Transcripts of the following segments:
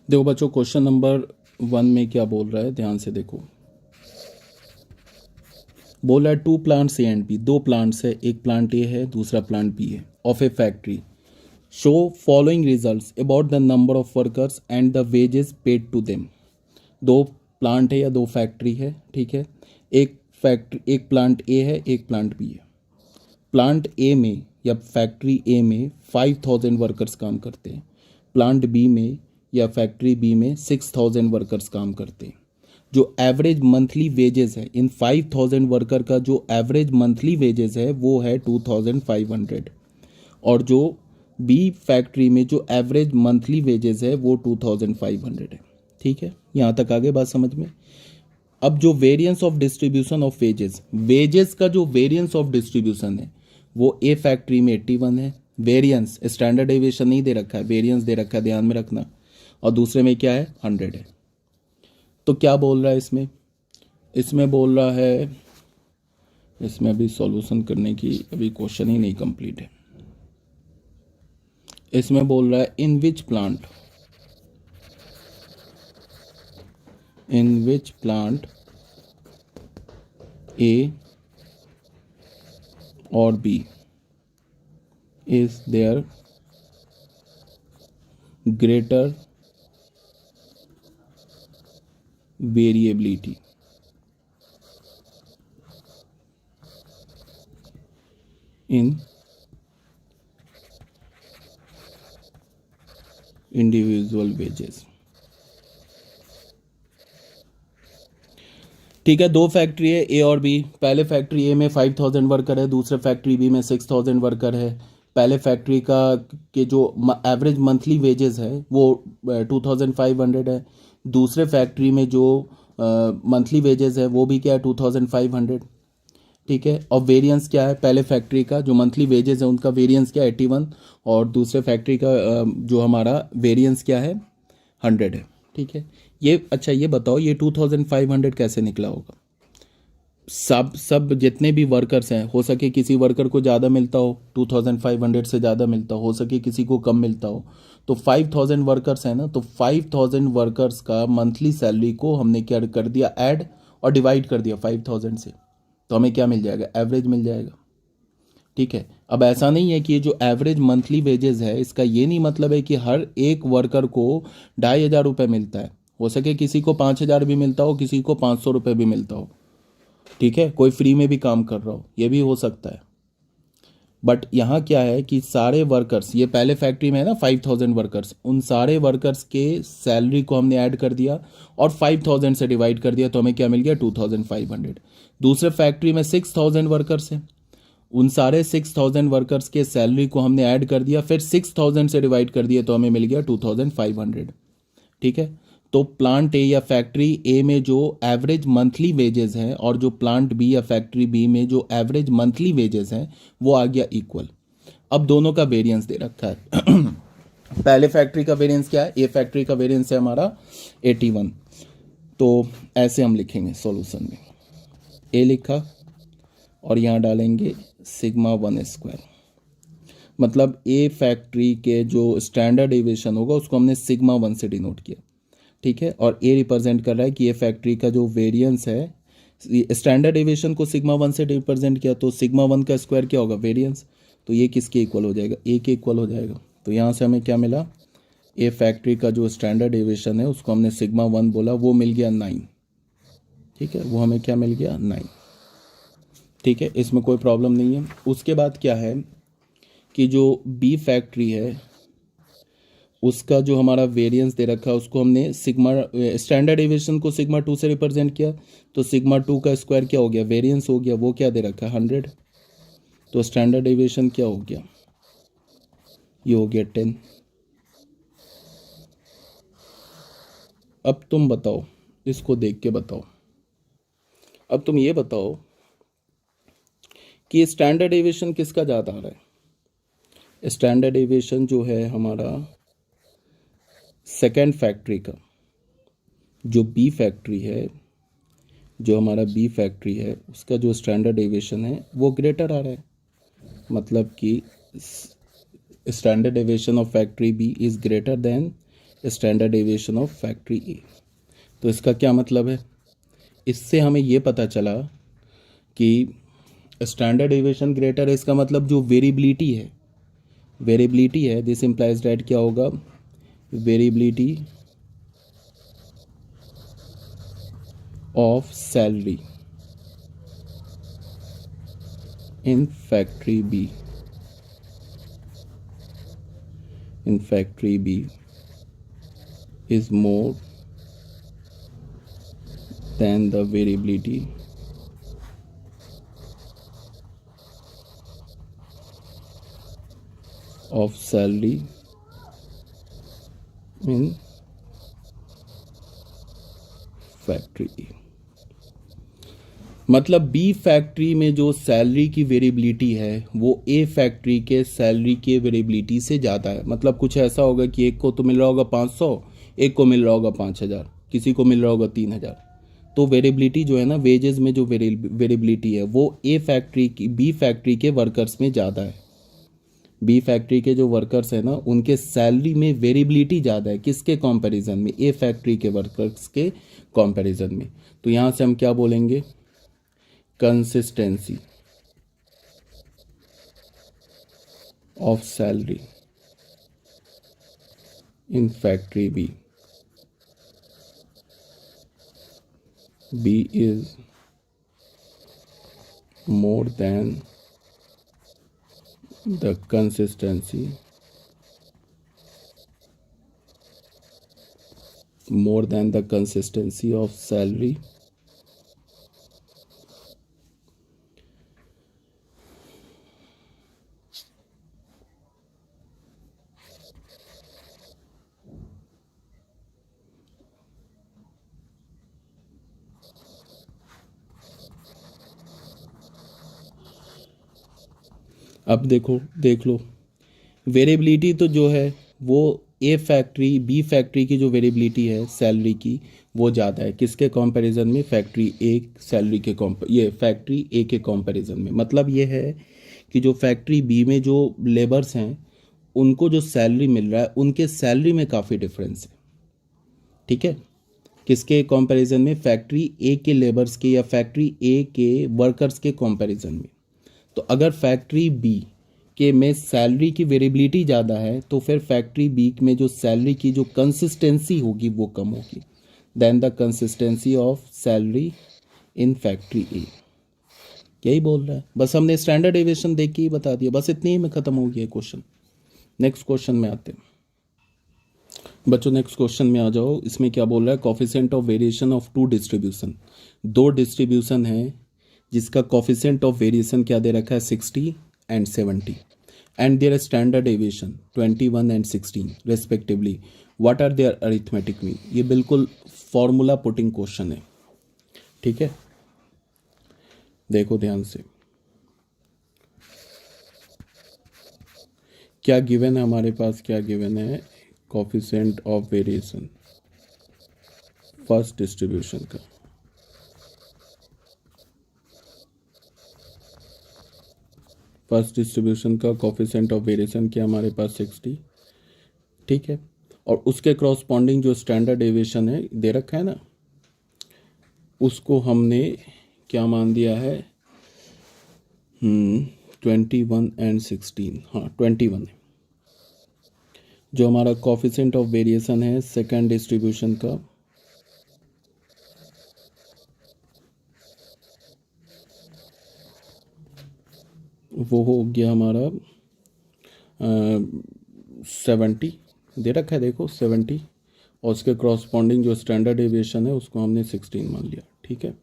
देखो बच्चों, question number 1 में क्या बोल रहा है, ध्यान से देखो। बोल रहा है 2 plants A and B, 2 plants है, एक प्लांट ए है दूसरा प्लांट बी है, of a factory. Show following results about the number of workers and the wages paid to them. 2 plant है या 2 फैक्ट्री है, ठीक है। एक प्लांट ए है, एक प्लांट बी है। प्लांट ए में या फैक्ट्री ए में 5000 वर्कर्स काम करते हैं, प्लांट बी में या फैक्ट्री बी में 6000 वर्कर्स काम करते हैं। जो एवरेज मंथली वेजेस है इन 5000 वर्कर का, जो एवरेज मंथली वेजेस है वो है 2500, और जो बी फैक्ट्री में जो एवरेज मंथली वेजेस है वो 2500 है। ठीक है, यहाँ तक आगे बात समझ में। अब जो variance of distribution of wages, wages का जो वेरिएंस ऑफ डिस्ट्रीब्यूशन है वो ए फैक्ट्री में 81 है। वेरिएंस, स्टैंडर्ड डेविएशन नहीं दे रखा है, वेरिएंस दे रखा है, ध्यान में रखना। और दूसरे में क्या है, 100 है। तो क्या बोल रहा है इसमें, इसमें बोल रहा है, इसमें अभी सॉल्यूशन करने की अभी क्वेश्चन ही नहीं कंप्लीट है। इसमें बोल रहा है इन विच प्लांट ए और B is there greater variability in individual wages। ठीक है, 2 फैक्ट्री है ए और बी। पहले फैक्ट्री ए में 5000 वर्कर है, दूसरे फैक्ट्री बी में 6000 वर्कर है। पहले फैक्ट्री का के जो एवरेज मंथली वेजेस है वो 2500 है, दूसरे फैक्ट्री में जो मंथली वेजेस है वो भी क्या है, 2500। ठीक है, और वेरिएंस क्या है, पहले फैक्ट्री का जो मंथली वेजेस है उनका वेरिएंस क्या है, 81, और दूसरे फैक्ट्री का जो हमारा वेरिएंस क्या है, 100 है। ठीक है, ये अच्छा ये बताओ ये 2500 कैसे निकला होगा। सब जितने भी वर्कर्स हैं, हो सके किसी वर्कर को ज़्यादा मिलता हो, 2500 से ज़्यादा मिलता हो सके किसी को कम मिलता हो। तो 5000 वर्कर्स हैं ना, तो 5000 वर्कर्स का मंथली सैलरी को हमने क्या कर दिया, ऐड और डिवाइड कर दिया 5000 से, तो हमें क्या मिल जाएगा, एवरेज मिल जाएगा। ठीक है, अब ऐसा नहीं है कि ये जो एवरेज मंथली वेजेस है इसका ये नहीं मतलब है कि हर एक वर्कर को 2500 रुपये मिलता है। हो सके किसी को 5000 भी मिलता हो, किसी को 500 रुपये भी मिलता हो। ठीक है, कोई फ्री में भी काम कर रहा हो, ये भी हो सकता है। बट यहाँ क्या है कि सारे वर्कर्स, ये पहले फैक्ट्री में है ना 5000 वर्कर्स, उन सारे वर्कर्स के सैलरी को हमने ऐड कर दिया और 5000 से डिवाइड कर दिया, तो हमें क्या मिल गया, 2500। दूसरे फैक्ट्री में 6000 वर्कर्स हैं, उन सारे 6000 वर्कर्स के सैलरी को हमने ऐड कर दिया, फिर 6000 से डिवाइड कर दिया, तो हमें मिल गया 2500। ठीक है, तो प्लांट ए या फैक्ट्री ए में जो एवरेज मंथली वेजेस हैं और जो प्लांट बी या फैक्ट्री बी में जो एवरेज मंथली वेजेस हैं वो आ गया इक्वल। अब दोनों का वेरिएंस दे रखा है। पहले फैक्ट्री का वेरिएंस क्या है, ए फैक्ट्री का वेरिएंस है हमारा 81। तो ऐसे हम लिखेंगे सॉल्यूशन में, ए लिखा और यहाँ डालेंगे सिग्मा 1² मतलब ए फैक्ट्री के जो स्टैंडर्ड डेविएशन होगा उसको हमने सिग्मा 1 से डिनोट किया। ठीक है, और ए रिप्रेजेंट कर रहा है कि ये फैक्ट्री का जो वेरिएंस है, स्टैंडर्ड डेविएशन को सिग्मा 1 से रिप्रेजेंट किया, तो सिग्मा 1 का स्क्वायर क्या होगा, वेरिएंस। तो ये किसके इक्वल हो जाएगा, ए के इक्वल हो जाएगा। तो यहाँ से हमें क्या मिला, ए फैक्ट्री का जो स्टैंडर्ड डेविएशन है उसको हमने सिग्मा 1 बोला, वो मिल गया 9। ठीक है, वो हमें क्या मिल गया, 9। ठीक है, इसमें कोई प्रॉब्लम नहीं है। उसके बाद क्या है कि जो बी फैक्ट्री है उसका जो हमारा वेरिएंस दे रखा है उसको हमने सिग्मा, स्टैंडर्ड डेविएशन को सिग्मा 2 से रिप्रेजेंट किया, तो सिग्मा 2 का स्क्वायर क्या हो गया, वेरिएंस हो गया, वो क्या दे रखा है, 100। तो स्टैंडर्ड डेविएशन क्या हो गया, ये हो गया 10। अब तुम बताओ, इसको देख के बताओ, अब तुम ये बताओ कि स्टैंडर्ड डेविएशन किसका ज़्यादा आ रहा है। स्टैंडर्ड डेविएशन जो है हमारा सेकेंड फैक्ट्री का, जो बी फैक्ट्री है, जो हमारा बी फैक्ट्री है उसका जो स्टैंडर्ड डेविएशन है वो ग्रेटर आ रहा है, मतलब कि standard deviation of factory B is greater than standard deviation of factory A. तो इसका क्या मतलब है? इससे हमें ये पता चला कि स्टैंडर्ड डेविएशन ग्रेटर है, इसका मतलब जो वेरिएबिलिटी है, दिस इम्प्लाइज दैट क्या होगा, variability of salary in factory B is more than the variability of salary in factory. मतलब बी फैक्ट्री में जो सैलरी की वेरिएबिलिटी है वो ए फैक्ट्री के सैलरी के वेरिएबिलिटी से ज़्यादा है। मतलब कुछ ऐसा होगा कि एक को तो मिल रहा होगा 500, एक को मिल रहा होगा 5000, किसी को मिल रहा होगा 3000। तो वेरिएबिलिटी जो है ना, वेजेस में जो वेरिएबिलिटी है वो बी फैक्ट्री के वर्कर्स में ज़्यादा है। बी फैक्ट्री के जो वर्कर्स हैं ना, उनके सैलरी में वेरिएबिलिटी ज़्यादा है। किसके कंपैरिजन में? ए फैक्ट्री के वर्कर्स के कंपैरिजन में। तो यहाँ से हम क्या बोलेंगे, consistency of salary in factory B is more than the consistency of salary अब देख लो वेरिएबिलिटी तो जो है वो बी फैक्ट्री की जो वेरिएबिलिटी है सैलरी की वो ज़्यादा है। किसके कंपैरिजन में? फैक्ट्री ए सैलरी के ये फैक्ट्री ए के कंपैरिजन में। मतलब ये है कि जो फैक्ट्री बी में जो लेबर्स हैं उनको जो सैलरी मिल रहा है उनके सैलरी में काफ़ी डिफरेंस है। ठीक है, किसके कंपैरिजन में? फैक्ट्री ए के लेबर्स के या फैक्ट्री ए के वर्कर्स के कंपैरिजन में। तो अगर फैक्ट्री बी के में सैलरी की वेरिएबिलिटी ज़्यादा है तो फिर फैक्ट्री बी में जो सैलरी की जो कंसिस्टेंसी होगी वो कम होगी than the consistency of salary in factory A. यही बोल रहा है, बस हमने स्टैंडर्ड डेविएशन देख के ही बता दिया, बस इतने ही में ख़त्म हो गया क्वेश्चन। नेक्स्ट क्वेश्चन में आते हैं बच्चों। नेक्स्ट क्वेश्चन में आ जाओ। इसमें क्या बोल रहा है, coefficient of variation of two distribution. दो डिस्ट्रीब्यूशन है जिसका कोफिशिएंट ऑफ वेरिएशन क्या दे रखा है, 60 and 70 and their standard deviation 21 and 16 respectively. What are their arithmetic mean. ये बिल्कुल फॉर्मूला पुटिंग क्वेश्चन है। ठीक है, देखो ध्यान से क्या गिवन है हमारे पास, क्या गिवन है, coefficient of variation first distribution का। फर्स्ट डिस्ट्रीब्यूशन का कोफिशिएंट ऑफ वेरिएशन क्या हमारे पास 60। ठीक है, और उसके क्रॉसपॉन्डिंग जो स्टैंडर्ड डेविएशन है दे रखा है ना, उसको हमने क्या मान दिया है, 21 एंड 16। हाँ 21 है जो हमारा कोफिशिएंट ऑफ वेरिएशन है सेकंड डिस्ट्रीब्यूशन का। वो हो गया हमारा 70 दे रखा है, देखो 70, और उसके क्रॉसपॉन्डिंग जो स्टैंडर्ड डेविएशन है उसको हमने 16 मान लिया। ठीक है,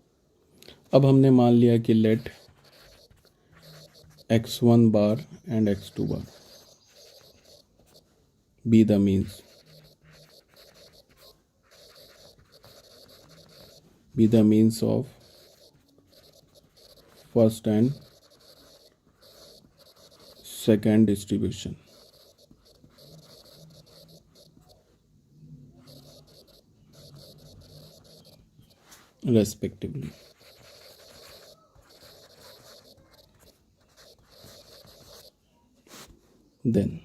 अब हमने मान लिया कि let x1 bar and x2 bar be the means of first and second distribution. Respectively. Then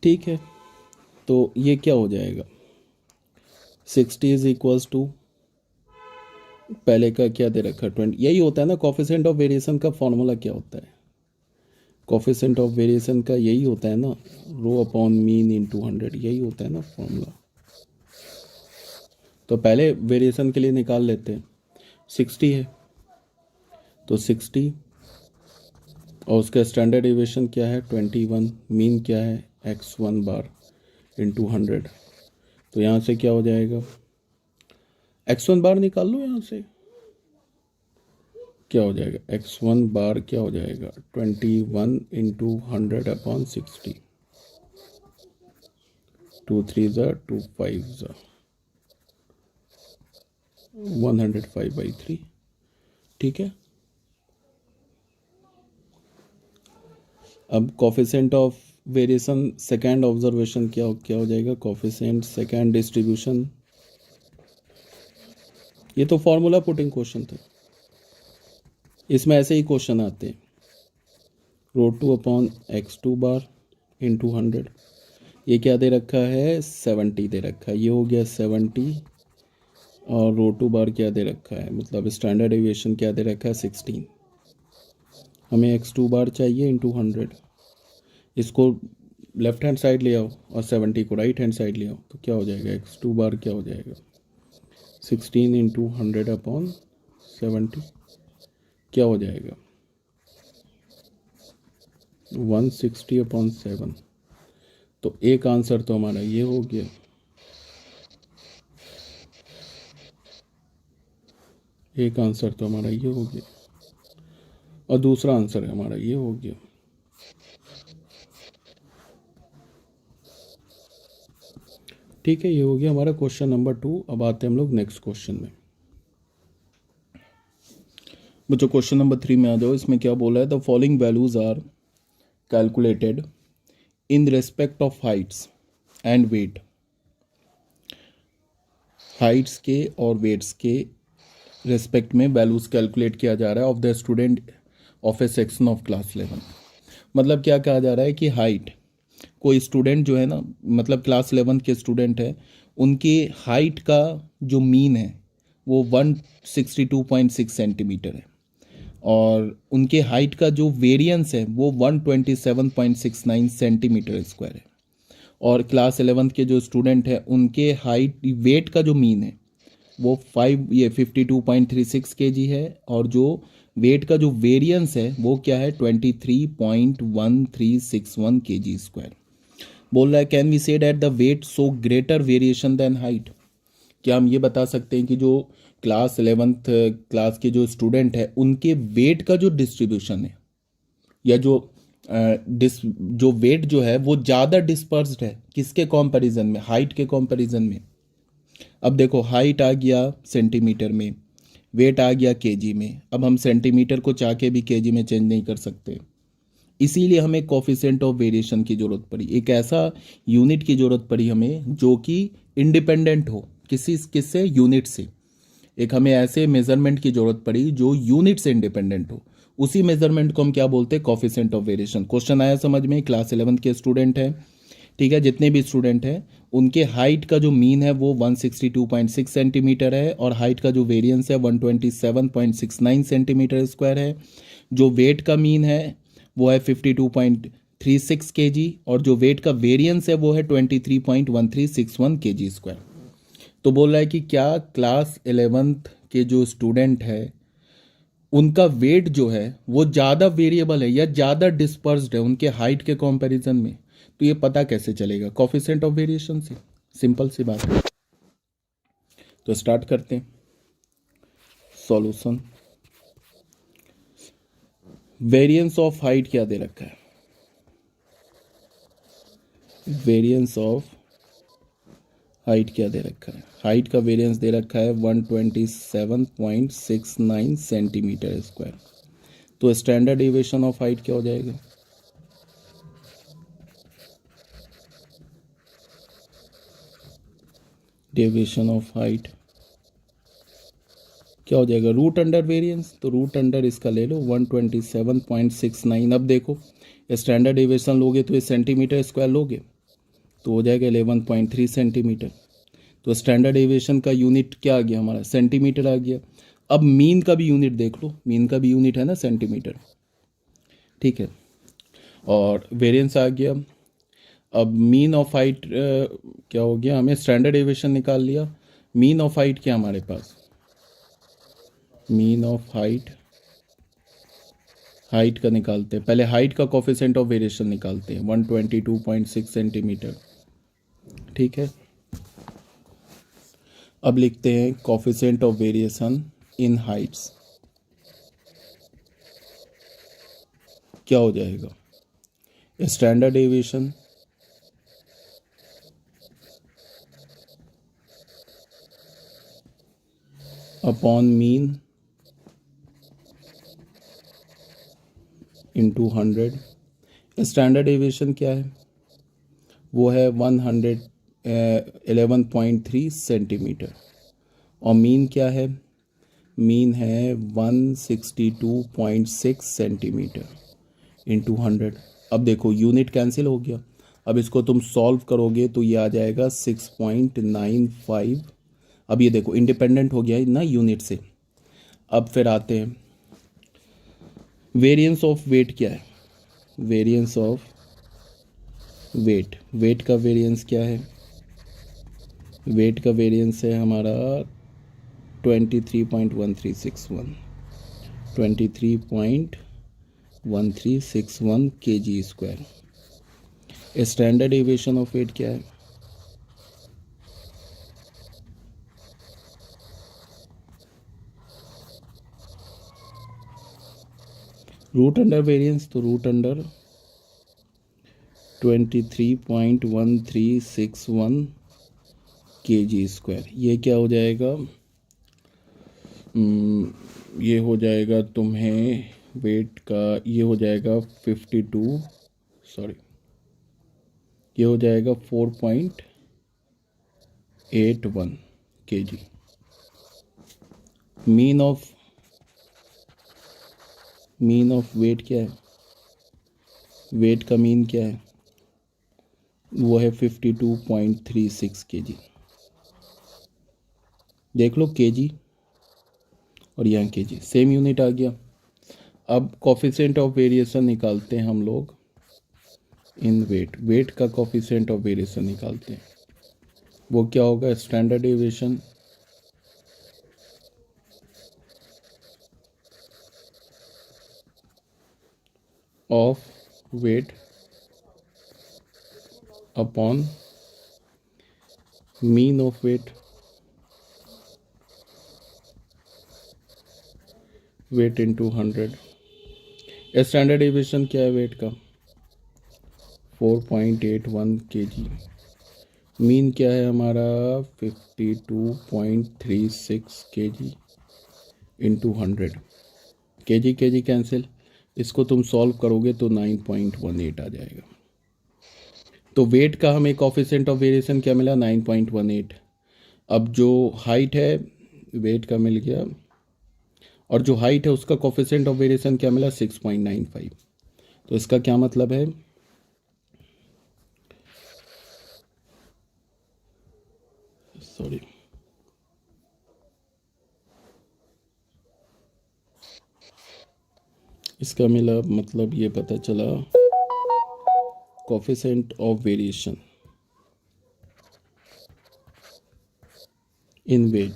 ठीक है, तो ये क्या हो जाएगा, 60 इज इक्वल्स टू, पहले का क्या दे रखा है 20, यही होता है ना कोफिशिएंट ऑफ वेरिएशन का फॉर्मूला क्या होता है, कोफिशिएंट ऑफ वेरिएशन का यही होता है ना, रो अपॉन मीन इनटू 100, यही होता है ना फॉर्मूला। तो पहले वेरिएशन के लिए निकाल लेते हैं, 60 है तो 60 और उसका स्टैंडर्ड डेविएशन क्या है 21, मीन क्या है x1 बार इंटू 100, तो यहाँ से क्या हो जाएगा, x1 बार निकाल लो, यहाँ से क्या हो जाएगा, x1 बार क्या हो जाएगा 21 इंटू 100 अपॉन 60, 2 3 2 5 105/3, ठीक है। अब coefficient of variation second observation क्या हो जाएगा, कोफिशिएंट सेकेंड डिस्ट्रीब्यूशन, ये तो फॉर्मूला पुटिंग क्वेश्चन था, इसमें ऐसे ही क्वेश्चन आते हैं, √2 अपॉन x2 बार इंटू 100, ये क्या दे रखा है 70 दे रखा है, ये हो गया 70 और √2 बार क्या दे रखा है, मतलब स्टैंडर्ड डेविएशन क्या दे रखा है 16, हमें x2 बार चाहिए इंटू 100, इसको लेफ्ट हैंड साइड ले आओ और 70 को राइट हैंड साइड ले आओ, तो क्या हो जाएगा x2 बार क्या हो जाएगा 16 इंटू 100 अपॉन 70, क्या हो जाएगा 160 अपॉन 7, तो एक आंसर तो हमारा ये हो गया, एक आंसर तो हमारा ये हो गया और दूसरा आंसर हमारा ये हो गया। ठीक है, ये हो गया हमारा क्वेश्चन नंबर 2। अब आते हैं हम लोग नेक्स्ट क्वेश्चन में। बच्चों क्वेश्चन नंबर 3 में आ जाओ। इसमें क्या बोला है, the following values are calculated in respect of heights and weight. Heights के और वेट्स के रेस्पेक्ट में वैल्यूज कैलकुलेट किया जा रहा है of the student of A section of class 11। मतलब क्या कहा जा रहा है कि हाइट, कोई स्टूडेंट जो है ना, मतलब क्लास 11 के स्टूडेंट है, उनकी हाइट का जो मीन है वो 162.6 सेंटीमीटर है और उनके हाइट का जो वेरिएंस है वो 127.69 सेंटीमीटर स्क्वायर है। और क्लास 11 के जो स्टूडेंट है उनके हाइट वेट का जो मीन है वो 52.36 kg है और जो वेट का जो वेरिएंस है वो क्या है 23.1361 kg स्क्वायर। बोल रहा है can we say that the weight so greater variation than height. क्या हम ये बता सकते हैं कि जो क्लास 11th क्लास के जो स्टूडेंट है उनके वेट का जो डिस्ट्रीब्यूशन है या जो वेट जो है वो ज़्यादा डिस्पर्स्ड है किसके कंपैरिजन में, हाइट के कंपैरिजन में। अब देखो हाइट आ गया सेंटीमीटर में, वेट आ गया केजी में। अब हम सेंटीमीटर को चाह के भी केजी में चेंज नहीं कर सकते, इसीलिए हमें कोफिशिएंट ऑफ वेरिएशन की ज़रूरत पड़ी, एक ऐसा यूनिट की ज़रूरत पड़ी हमें जो कि इंडिपेंडेंट हो किससे, यूनिट से। एक हमें ऐसे मेजरमेंट की ज़रूरत पड़ी जो यूनिट से इंडिपेंडेंट हो, उसी मेजरमेंट को हम क्या बोलते हैं, कोफिशिएंट ऑफ वेरिएशन। क्वेश्चन आया समझ में, क्लास 11 के स्टूडेंट हैं, ठीक है, जितने भी स्टूडेंट हैं उनके हाइट का जो मीन है वो 162.6 सेंटीमीटर है और हाइट का जो वेरिएंस है 127.69 सेंटीमीटर स्क्वायर है। जो वेट का मीन है वो है 52.36 kg और जो वेट का वेरिएंस है वो है 23.1361 kg स्क्वायर। तो बोल रहा है कि क्या क्लास 11th के जो स्टूडेंट है उनका वेट जो है वो ज़्यादा वेरिएबल है या ज़्यादा डिस्पर्स्ड है उनके हाइट के कंपैरिजन में। तो ये पता कैसे चलेगा, कोफिशिएंट ऑफ वेरिएशन से, सिंपल सी बात है। तो स्टार्ट करते हैं सॉल्यूशन। वेरिएंस ऑफ हाइट क्या दे रखा है, वेरिएंस ऑफ हाइट क्या दे रखा है, हाइट का वेरिएंस दे रखा है 127.69 सेंटीमीटर स्क्वायर। तो स्टैंडर्ड डेविएशन ऑफ हाइट क्या हो जाएगा, डेविएशन ऑफ हाइट क्या हो जाएगा, रूट अंडर वेरिएंस। तो रूट अंडर इसका ले लो 127.69। अब देखो स्टैंडर्ड डेविएशन लोगे तो ये सेंटीमीटर स्क्वायर लोगे, तो हो जाएगा 11.3 सेंटीमीटर। तो स्टैंडर्ड डेविएशन का यूनिट क्या आ गया हमारा, सेंटीमीटर आ गया। अब मीन का भी यूनिट देख लो, मीन का भी यूनिट है ना सेंटीमीटर, ठीक है। और वेरिएंस आ गया। अब मीन ऑफ हाइट क्या हो गया, हमें स्टैंडर्ड डेविएशन निकाल लिया। मीन ऑफ हाइट क्या हमारे पास, मीन ऑफ हाइट, हाइट का निकालते हैं पहले, हाइट का कोफिशिएंट ऑफ वेरिएशन निकालते हैं 122.6 सेंटीमीटर, ठीक है। अब लिखते हैं coefficient of variation in Heights, क्या हो जाएगा, standard deviation upon mean into 100। Standard deviation क्या है, वो है 111.3 सेंटीमीटर। और मीन क्या है, मीन है 162.6 सेंटीमीटर इंटू 100। अब देखो यूनिट कैंसिल हो गया। अब इसको तुम सॉल्व करोगे तो ये आ जाएगा 6.95। अब ये देखो इंडिपेंडेंट हो गया ना यूनिट से। अब फिर आते हैं वेरिएंस ऑफ वेट क्या है, वेरिएंस ऑफ वेट, वेट का वेरिएंस क्या है, वेट का वेरिएंस है हमारा 23.1361, 23.1361 kg square. Standard deviation of weight क्या है, रूट अंडर वेरिएंस, तो रूट अंडर 23.1361 kg स्क्वायर। ये क्या हो जाएगा, ये हो जाएगा तुम्हें वेट का, ये हो जाएगा 52, सॉरी ये हो जाएगा 4.81 kg। मीन ऑफ वेट क्या है, वेट का मीन क्या है, वो है 52.36 kg। देख लो kg और यहाँ kg सेम यूनिट आ गया। अब कोफिशिएंट ऑफ वेरिएशन निकालते हैं हम लोग इन वेट, वेट का कोफिशिएंट ऑफ वेरिएशन निकालते हैं, वो क्या होगा, standard deviation of weight upon mean of weight, weight into 100। Standard deviation क्या है वेट का, 4.81 kg। मीन क्या है हमारा 52.36 kg इंटू 100। kg कैंसिल, इसको तुम सॉल्व करोगे तो 9.18 आ जाएगा। तो वेट का हमें कोफिशिएंट ऑफ वेरिएशन क्या मिला, 9.18। अब जो हाइट है वेट का मिल गया, और जो हाइट है उसका कोफिशिएंट ऑफ वेरिएशन क्या मिला, 6.95। तो इसका क्या मतलब है, सॉरी इसका मिला मतलब ये पता चला, coefficient of variation in weight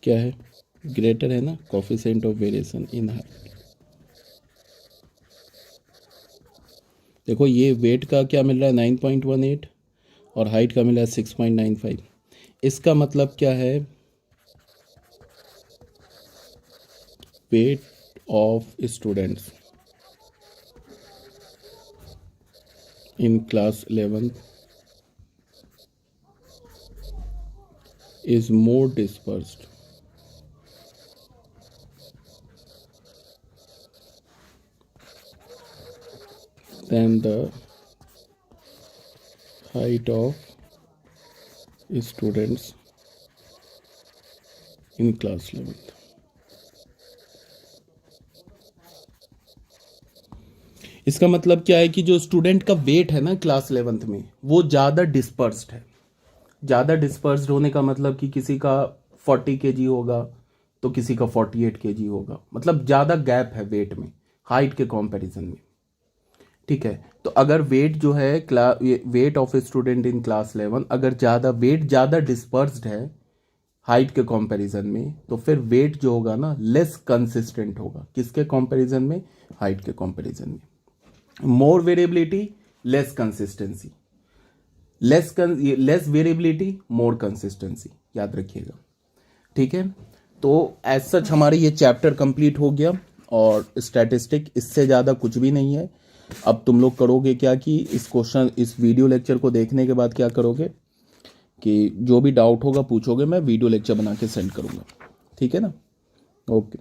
क्या है, ग्रेटर है ना coefficient of variation in height. देखो ये वेट का क्या मिल रहा है 9.18 और हाइट का मिला है 6.95। इसका मतलब क्या है, weight of students in class 11 is more dispersed than the height of students in class 11th। इसका मतलब क्या है कि जो स्टूडेंट का वेट है ना क्लास 11th में वो ज़्यादा डिस्पर्स्ड है। ज़्यादा डिस्पर्स्ड होने का मतलब कि किसी का 40 केजी होगा तो किसी का 48 केजी होगा, मतलब ज़्यादा गैप है वेट में हाइट के कंपैरिजन में। ठीक है, तो अगर वेट जो है weight of a student in class 11 अगर वेट ज़्यादा डिस्पर्स्ड है हाइट के कंपैरिजन में, तो फिर वेट जो होगा ना लेस कंसिस्टेंट होगा। किसके कंपैरिजन में? हाइट के कंपैरिजन में। More variability, less consistency, less variability, more consistency, याद रखिएगा। ठीक है, तो एज सच हमारे ये चैप्टर कंप्लीट हो गया और स्टैटिस्टिक इससे ज़्यादा कुछ भी नहीं है। अब तुम लोग करोगे क्या कि इस वीडियो लेक्चर को देखने के बाद क्या करोगे कि जो भी डाउट होगा पूछोगे, मैं वीडियो लेक्चर बना के सेंड करूँगा। ठीक है ना? ओके।